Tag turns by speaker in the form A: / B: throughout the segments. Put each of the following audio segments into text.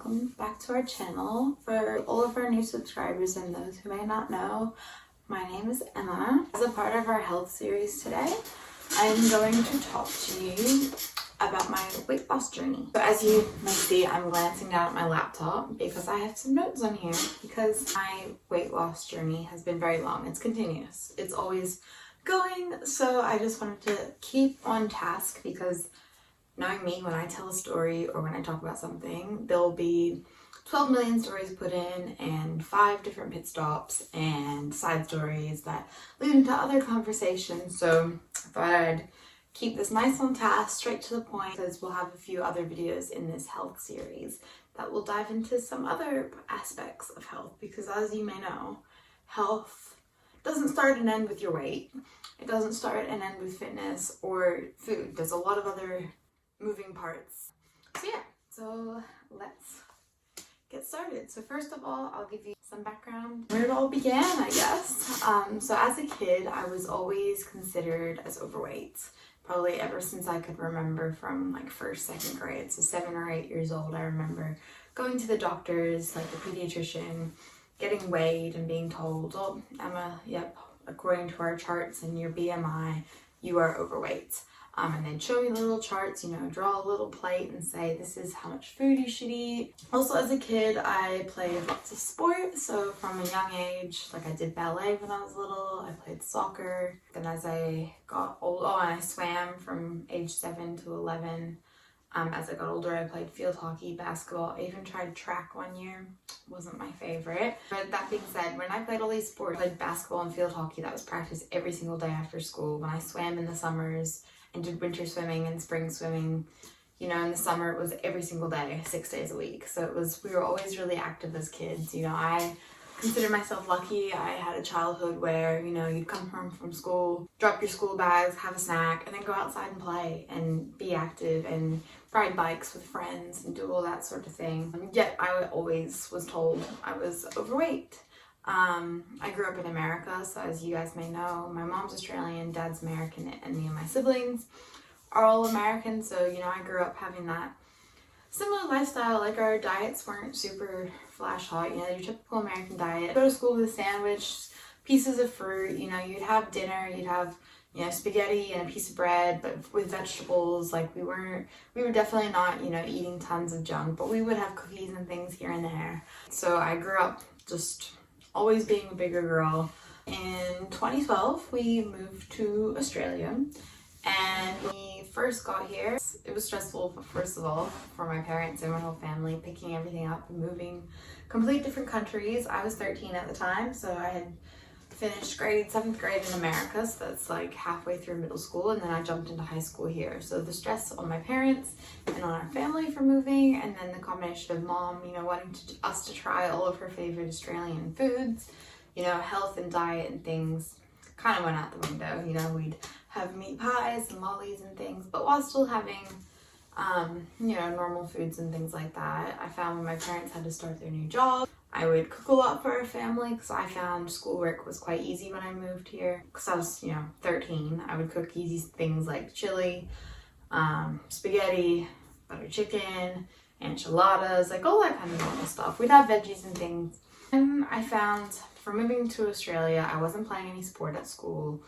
A: welcome back to our channel. For all of our new subscribers and those who may not know, my name is Emma. As a part of our health series today, I'm going to talk to you about my weight loss journey. So as you may see, I'm glancing down at my laptop because I have some notes on here because my weight loss journey has been very long. It's continuous. It's always going. So I just wanted to keep on task because knowing me, when I tell a story or when I talk about something, there'll be 12 million stories put in and 5 different pit stops and side stories that lead into other conversations. So I thought I'd keep this nice on task, straight to the point, because we'll have a few other videos in this health series that will dive into some other aspects of health. Because as you may know, health doesn't start and end with your weight. It doesn't start and end with fitness or food. There's a lot of other moving parts. So yeah, so let's get started. So first of all, I'll give you some background where it all began, I guess. So as a kid, I was always considered as overweight, probably ever since I could remember, from like first, second grade. So 7 or 8 years old, I remember going to the doctors, like the pediatrician, getting weighed and being told, oh, Emma, yep, according to our charts and your BMI, you are overweight. And then show me the little charts, draw a little plate and say, this is how much food you should eat. Also, as a kid, I played lots of sports. So from a young age, like I did ballet when I was little, I played soccer. Then as I got older, and I swam from age 7 to 11. As I got older, I played field hockey, basketball. I even tried track one year. Wasn't my favorite. But that being said, when I played all these sports, I played basketball and field hockey. That was practice every single day after school. When I swam in the summers and did winter swimming and spring swimming, in the summer it was every single day, 6 days a week. So we were always really active as kids. I consider myself lucky. I had a childhood where, you'd come home from school, drop your school bags, have a snack, and then go outside and play and be active and ride bikes with friends and do all that sort of thing. Yet I always was told I was overweight. I grew up in America, so as you guys may know, my mom's Australian, dad's American, and me and my siblings are all American. So, I grew up having that similar lifestyle. Like, our diets weren't super flash hot, your typical American diet. Go to school with a sandwich, pieces of fruit, you'd have dinner, you'd have, spaghetti and a piece of bread, but with vegetables. Like, we were definitely not, eating tons of junk, but we would have cookies and things here and there. So I grew up just always being a bigger girl. In 2012, we moved to Australia, and when we first got here, it was stressful, first of all, for my parents and my whole family, picking everything up and moving complete different countries. I was 13 at the time, so I had finished 7th grade in America, so that's like halfway through middle school, and then I jumped into high school here. So the stress on my parents and on our family for moving, and then the combination of mom, wanting us to try all of her favorite Australian foods, health and diet and things, kind of went out the window. We'd have meat pies and lollies and things, but while still having normal foods and things like that. I found when my parents had to start their new job, I would cook a lot for our family because I found schoolwork was quite easy when I moved here. Because I was, 13, I would cook easy things like chili, spaghetti, butter chicken, enchiladas, like all that kind of normal stuff. We'd have veggies and things. And I found for moving to Australia, I wasn't playing any sport at school,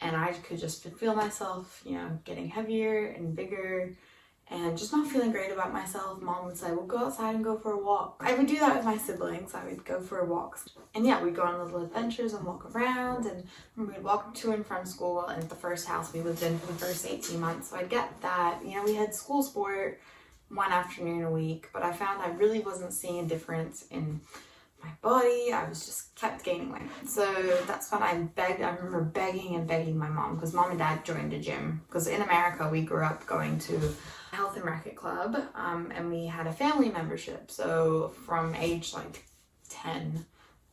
A: and I could just feel myself, getting heavier and bigger, and just not feeling great about myself. Mom would say, well, go outside and go for a walk. I would do that with my siblings. I would go for walks. And yeah, we'd go on little adventures and walk around, and we'd walk to and from school. And at the first house we lived in for the first 18 months. So I'd get that. We had school sport one afternoon a week, but I found I really wasn't seeing a difference in my body. I was just kept gaining weight. So that's when I remember begging and begging my mom, because mom and dad joined a gym. Because in America, we grew up going to a health and racket club, and we had a family membership. So from age 10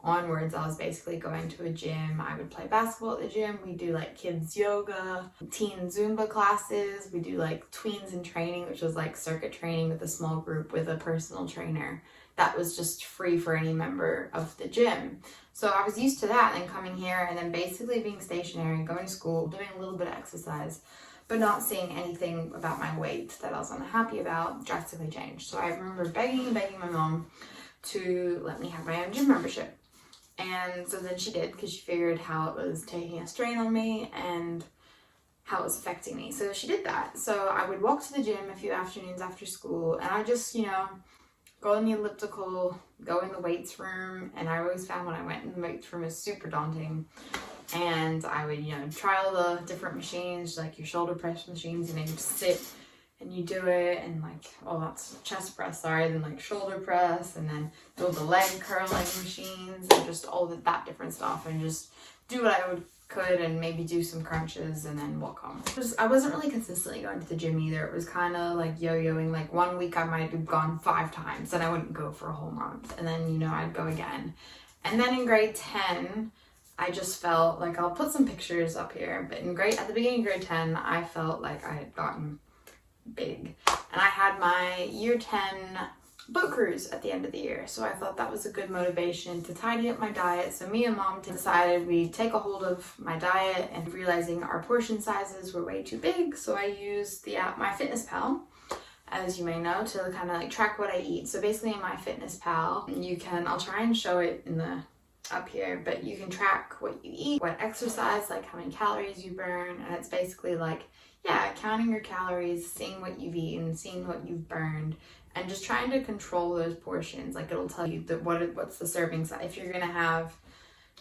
A: onwards, I was basically going to a gym. I would play basketball at the gym. We do kids yoga, teen Zumba classes. We do tweens in training, which was circuit training with a small group with a personal trainer. That was just free for any member of the gym. So I was used to that, and then coming here and then basically being stationary, going to school, doing a little bit of exercise. but not seeing anything about my weight that I was unhappy about drastically changed. So I remember begging my mom to let me have my own gym membership. And so then she did, because she figured how it was taking a strain on me and how it was affecting me. So she did that. So I would walk to the gym a few afternoons after school, and I just, go on the elliptical, go in the weights room. And I always found when I went in the weights room, it was super daunting. And I would, try all the different machines, like your shoulder press machines, and then you just sit and you do it, and that's chest press, then like shoulder press, and then do the leg curling machines, and just all that different stuff, and just do what I could, and maybe do some crunches, and then walk home. I wasn't really consistently going to the gym either. It was kind of like yo-yoing. Like 1 week I might have gone 5 times, then I wouldn't go for a whole month, and then I'd go again. And then in grade 10, I just felt like, I'll put some pictures up here, but at the beginning of grade 10, I felt like I had gotten big. And I had my year 10 boat cruise at the end of the year. So I thought that was a good motivation to tidy up my diet. So me and mom decided we'd take a hold of my diet, and realizing our portion sizes were way too big. So I used the app MyFitnessPal, as you may know, to kind of like track what I eat. So basically in MyFitnessPal, I'll try and show it up here, but you can track what you eat, what exercise, like how many calories you burn, and it's basically like, counting your calories, seeing what you've eaten, seeing what you've burned, and just trying to control those portions. Like it'll tell you what's the serving size. If you're gonna have,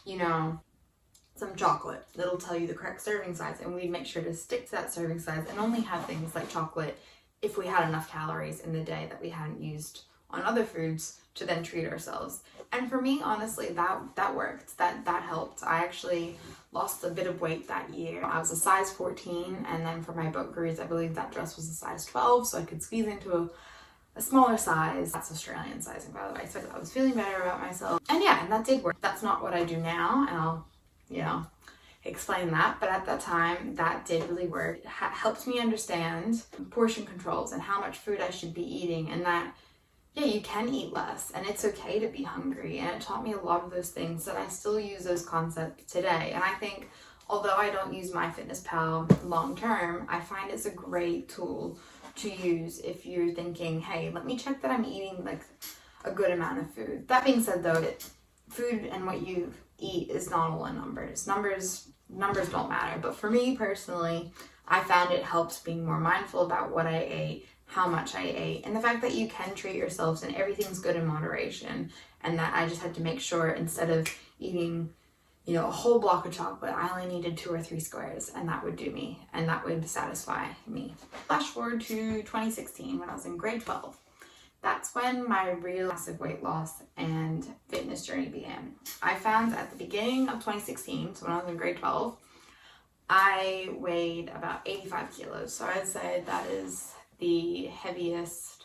A: some chocolate, it'll tell you the correct serving size, and we'd make sure to stick to that serving size and only have things like chocolate if we had enough calories in the day that we hadn't used on other foods to then treat ourselves. And for me, honestly, that worked. That helped. I actually lost a bit of weight that year. I was a size 14, and then for my boat cruise, I believe that dress was a size 12, so I could squeeze into a smaller size. That's Australian sizing, by the way. So I was feeling better about myself. And that did work. That's not what I do now, and I'll, explain that. But at that time, that did really work. It helped me understand portion controls and how much food I should be eating, and that you can eat less, and it's okay to be hungry. And it taught me a lot of those things that I still use those concepts today. And I think, although I don't use MyFitnessPal long term, I find it's a great tool to use if you're thinking, hey, let me check that I'm eating like a good amount of food. That being said, though, food and what you eat is not all in numbers. Numbers don't matter. But for me personally, I found it helps being more mindful about what I ate, how much I ate, and the fact that you can treat yourselves and everything's good in moderation. And that I just had to make sure, instead of eating, a whole block of chocolate, I only needed 2 or 3 squares, and that would do me, and that would satisfy me. Flash forward to 2016, when I was in grade 12. That's when my real massive weight loss and fitness journey began. I found at the beginning of 2016, so when I was in grade 12, I weighed about 85 kilos. So I'd say that is the heaviest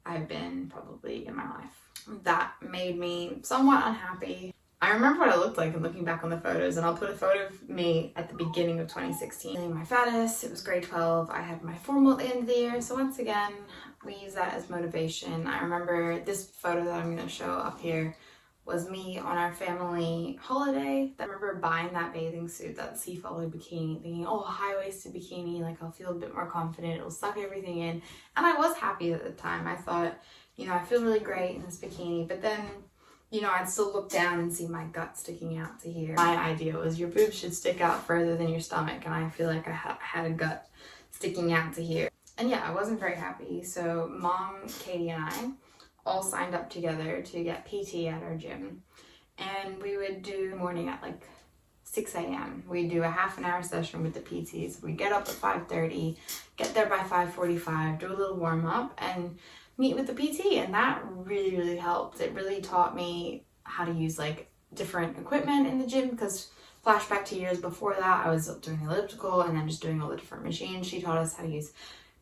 A: I've been probably in my life. That made me somewhat unhappy. I remember what I looked like, and looking back on the photos, and I'll put a photo of me at the beginning of 2016. My fattest, it was grade 12. I had my formal at the end of the year. So once again, we use that as motivation. I remember this photo that I'm going to show up here was me on our family holiday. I remember buying that bathing suit, that sea follow bikini, thinking, oh, high-waisted bikini, like I'll feel a bit more confident, it'll suck everything in. And I was happy at the time. I thought, I feel really great in this bikini. But then, I'd still look down and see my gut sticking out to here. My idea was your boobs should stick out further than your stomach, and I feel like I had a gut sticking out to here. And I wasn't very happy. So Mom, Katie, and I all signed up together to get PT at our gym. And we would do morning at like 6 a.m. We'd do a half an hour session with the PTs. We'd get up at 5:30, get there by 5:45, do a little warm up, and meet with the PT. And that really, really helped. It really taught me how to use like different equipment in the gym, because flashback to years before that, I was doing elliptical and then just doing all the different machines. She taught us how to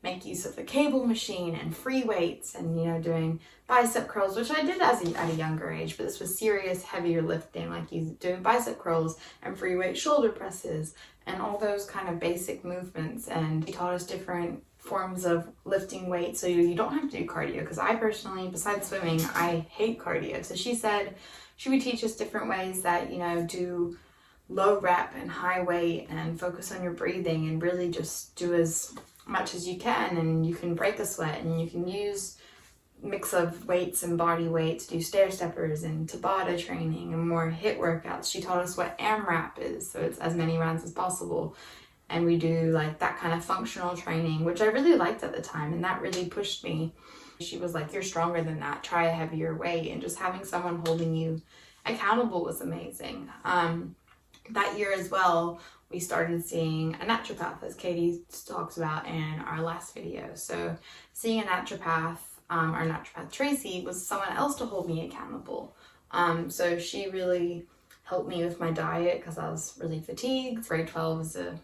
A: make use of the cable machine and free weights, and doing bicep curls, which I did at a younger age, but this was serious, heavier lifting, like doing bicep curls and free weight shoulder presses and all those kind of basic movements. And she taught us different forms of lifting weights, so you don't have to do cardio, because I personally, besides swimming, I hate cardio. So she said she would teach us different ways that do low rep and high weight and focus on your breathing and really just do as much as you can, and you can break a sweat and you can use mix of weights and body weight to do stair steppers and Tabata training and more HIIT workouts. She taught us what AMRAP is, so it's as many rounds as possible. And we do like that kind of functional training, which I really liked at the time, and that really pushed me. She was like, you're stronger than that, try a heavier weight. And just having someone holding you accountable was amazing. That year as well, we started seeing a naturopath, as Katie talks about in our last video. So seeing a naturopath, our naturopath Tracy, was someone else to hold me accountable. So she really helped me with my diet because I was really fatigued. Grade 12 was a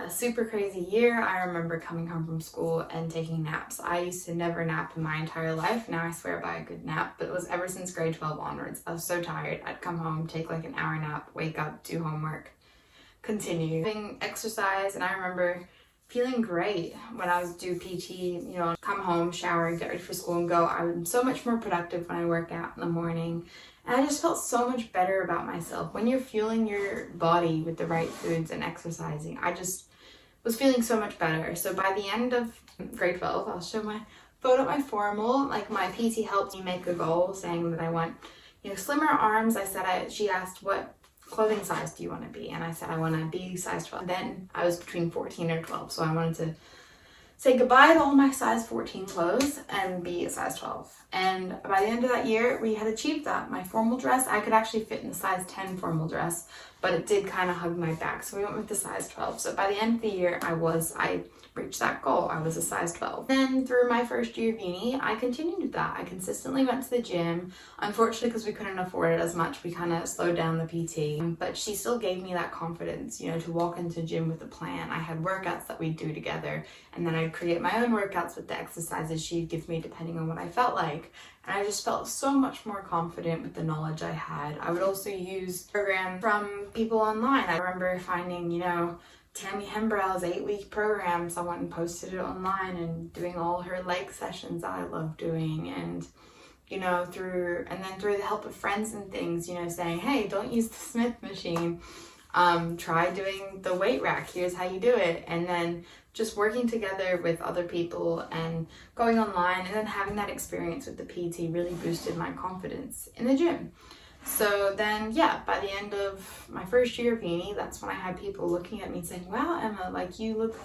A: super crazy year. I remember coming home from school and taking naps. I used to never nap in my entire life. Now I swear by a good nap, but it was ever since grade 12 onwards. I was so tired. I'd come home, take like an hour nap, wake up, do homework, continue. Doing exercise, and I remember feeling great when I was do PT, you know, come home, shower, get ready for school and go. I'm so much more productive when I work out in the morning. And I just felt so much better about myself. When you're fueling your body with the right foods and exercising, I just was feeling so much better. So by the end of grade 12, I'll show my photo, my formal, like my PT helped me make a goal saying that I want, you know, slimmer arms. She asked, what clothing size do you want to be? And I said, I want to be size 12. Then I was between 14 or 12. So I wanted to say goodbye to all my size 14 clothes and be a size 12. And by the end of that year, we had achieved that. My formal dress, I could actually fit in the size 10 formal dress, but it did kind of hug my back. So we went with the size 12. So by the end of the year, I reached that goal. I was a size 12. Then through my first year of uni, I continued with that. I consistently went to the gym. Unfortunately, because we couldn't afford it as much, we kind of slowed down the PT. But she still gave me that confidence, you know, to walk into the gym with a plan. I had workouts that we'd do together, and then I'd create my own workouts with the exercises she'd give me depending on what I felt like. And I just felt so much more confident with the knowledge I had. I would also use programs from people online. I remember finding, you know, Tammy Hembrell's 8-week program. Someone posted it online and doing all her leg sessions that I love doing. And, you know, through the help of friends and things, you know, saying, hey, don't use the Smith machine. Try doing the weight rack. Here's how you do it. And then just working together with other people and going online and then having that experience with the PT really boosted my confidence in the gym. So then, yeah, by the end of my first year of uni, that's when I had people looking at me saying, wow, Emma, like you look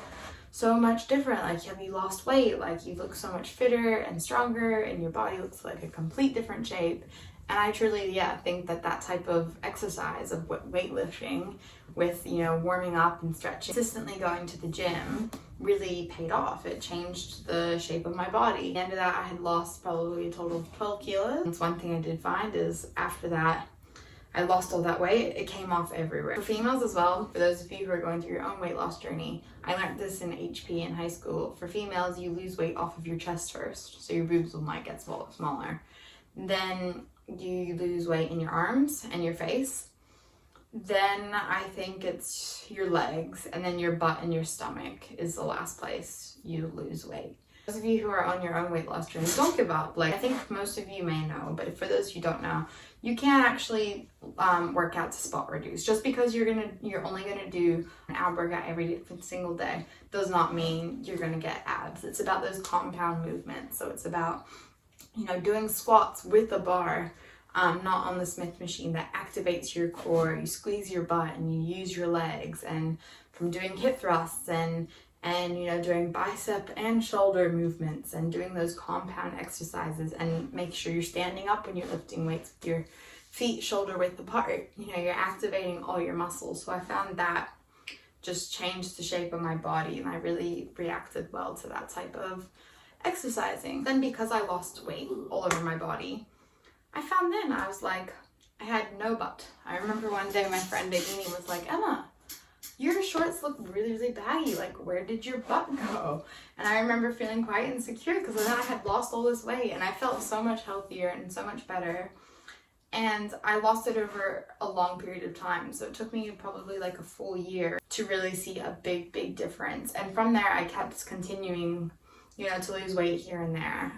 A: so much different. Like, have you lost weight? Like, you look so much fitter and stronger and your body looks like a complete different shape. And I truly, think that type of exercise of weightlifting with, you know, warming up and stretching, consistently going to the gym really paid off. It changed the shape of my body. At the end of that, I had lost probably a total of 12 kilos. That's one thing I did find is after that, I lost all that weight. It came off everywhere. For females as well, for those of you who are going through your own weight loss journey, I learned this in HP in high school. For females, you lose weight off of your chest first. So your boobs might get smaller. Then you lose weight in your arms and your face. Then I think it's your legs, and then your butt and your stomach is the last place you lose weight. Those of you who are on your own weight loss journey, don't give up. Like, I think most of you may know, but for those who don't know, you can't actually work out to spot reduce. Just because you're only gonna do an ab workout every single day does not mean you're gonna get abs. It's about those compound movements. So it's about, you know, doing squats with a bar, not on the Smith machine, that activates your core. You squeeze your butt and you use your legs, and from doing hip thrusts and you know, doing bicep and shoulder movements and doing those compound exercises, and make sure you're standing up when you're lifting weights with your feet shoulder width apart. You know, you're activating all your muscles. So I found that just changed the shape of my body, and I really reacted well to that type of exercising. Then because I lost weight all over my body, I found then I was like, I had no butt. I remember one day my friend Amy was like, Emma, your shorts look really, really baggy. Like, where did your butt go? And I remember feeling quite insecure because then I had lost all this weight and I felt so much healthier and so much better. And I lost it over a long period of time. So it took me probably like a full year to really see a big, big difference. And from there, I kept continuing, you know, to lose weight here and there.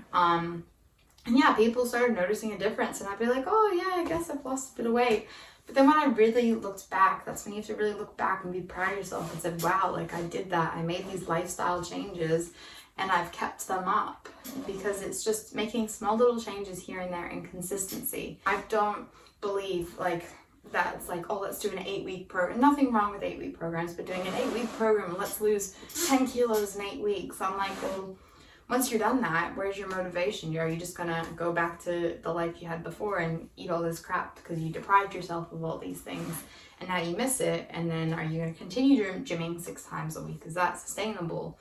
A: And yeah, people started noticing a difference, and I'd be like, oh yeah, I guess I've lost a bit of weight. But then when I really looked back, that's when you have to really look back and be proud of yourself and said, wow, like I did that. I made these lifestyle changes and I've kept them up, because it's just making small little changes here and there and consistency. I don't believe like that's like, oh, let's do an 8-week program. Nothing wrong with 8-week programs, but doing an 8-week program, let's lose 10 kilos in 8 weeks. I'm like, well, once you're done that, where's your motivation? Are you just gonna go back to the life you had before and eat all this crap because you deprived yourself of all these things and now you miss it? And then are you gonna continue gymming 6 times a week? Is that sustainable?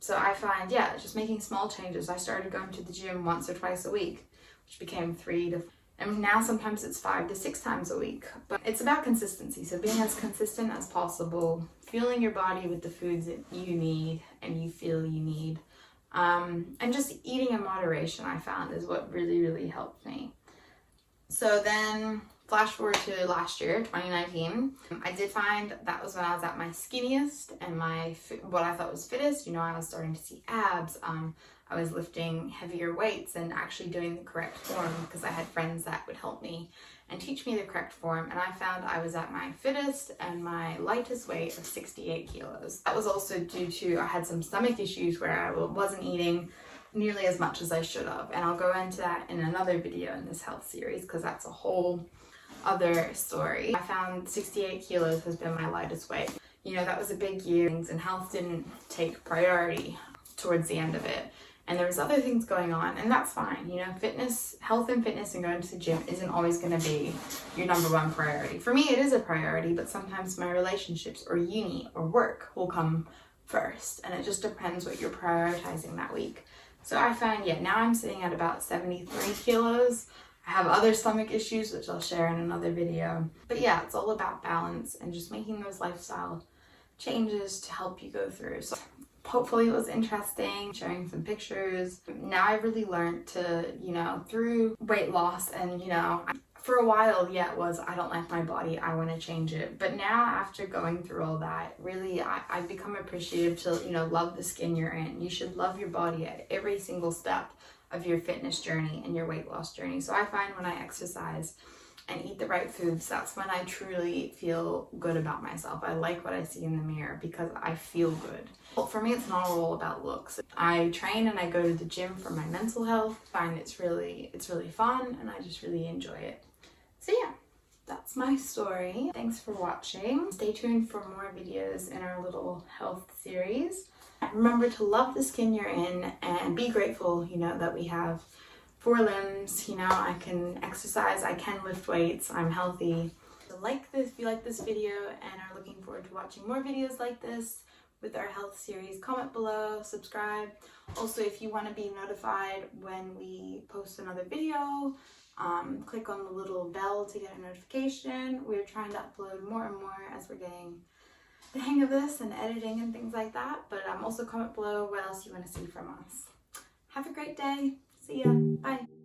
A: So I find, yeah, just making small changes. I started going to the gym once or twice a week, which became 3 to, and now sometimes it's 5 to 6 times a week. But it's about consistency. So being as consistent as possible, fueling your body with the foods that you need and you feel you need. And just eating in moderation, I found, is what really, really helped me. So then flash forward to last year, 2019, I did find that was when I was at my skinniest and what I thought was fittest. You know, I was starting to see abs. I was lifting heavier weights and actually doing the correct form, because I had friends that would help me and teach me the correct form. And I found I was at my fittest and my lightest weight of 68 kilos. That was also due to, I had some stomach issues where I wasn't eating nearly as much as I should have. And I'll go into that in another video in this health series, because that's a whole other story. I found 68 kilos has been my lightest weight. You know, that was a big year, and health didn't take priority towards the end of it. And there was other things going on, and that's fine. You know, fitness, health and fitness and going to the gym isn't always going to be your number one priority. For me, it is a priority, but sometimes my relationships or uni or work will come first. And it just depends what you're prioritizing that week. So I found, yeah, now I'm sitting at about 73 kilos. I have other stomach issues, which I'll share in another video. But yeah, it's all about balance and just making those lifestyle changes to help you go through. So hopefully it was interesting, sharing some pictures. Now I really learned to, you know, through weight loss, and, you know, for a while, yeah, it was, I don't like my body, I want to change it. But now, after going through all that, really, I've become appreciative to, you know, love the skin you're in. You should love your body at every single step of your fitness journey and your weight loss journey. So I find when I exercise and eat the right foods, that's when I truly feel good about myself. I like what I see in the mirror because I feel good. Well, for me, it's not all about looks. I train and I go to the gym for my mental health. I find it's really fun, and I just really enjoy it. So yeah, that's my story. Thanks for watching. Stay tuned for more videos in our little health series. Remember to love the skin you're in and be grateful, you know, that we have 4 limbs. You know, I can exercise, I can lift weights, I'm healthy. So like this, if you like this video and are looking forward to watching more videos like this with our health series, comment below, subscribe. Also, if you want to be notified when we post another video, click on the little bell to get a notification. We're trying to upload more and more as we're getting the hang of this and editing and things like that. But also comment below what else you want to see from us. Have a great day. See ya. Bye.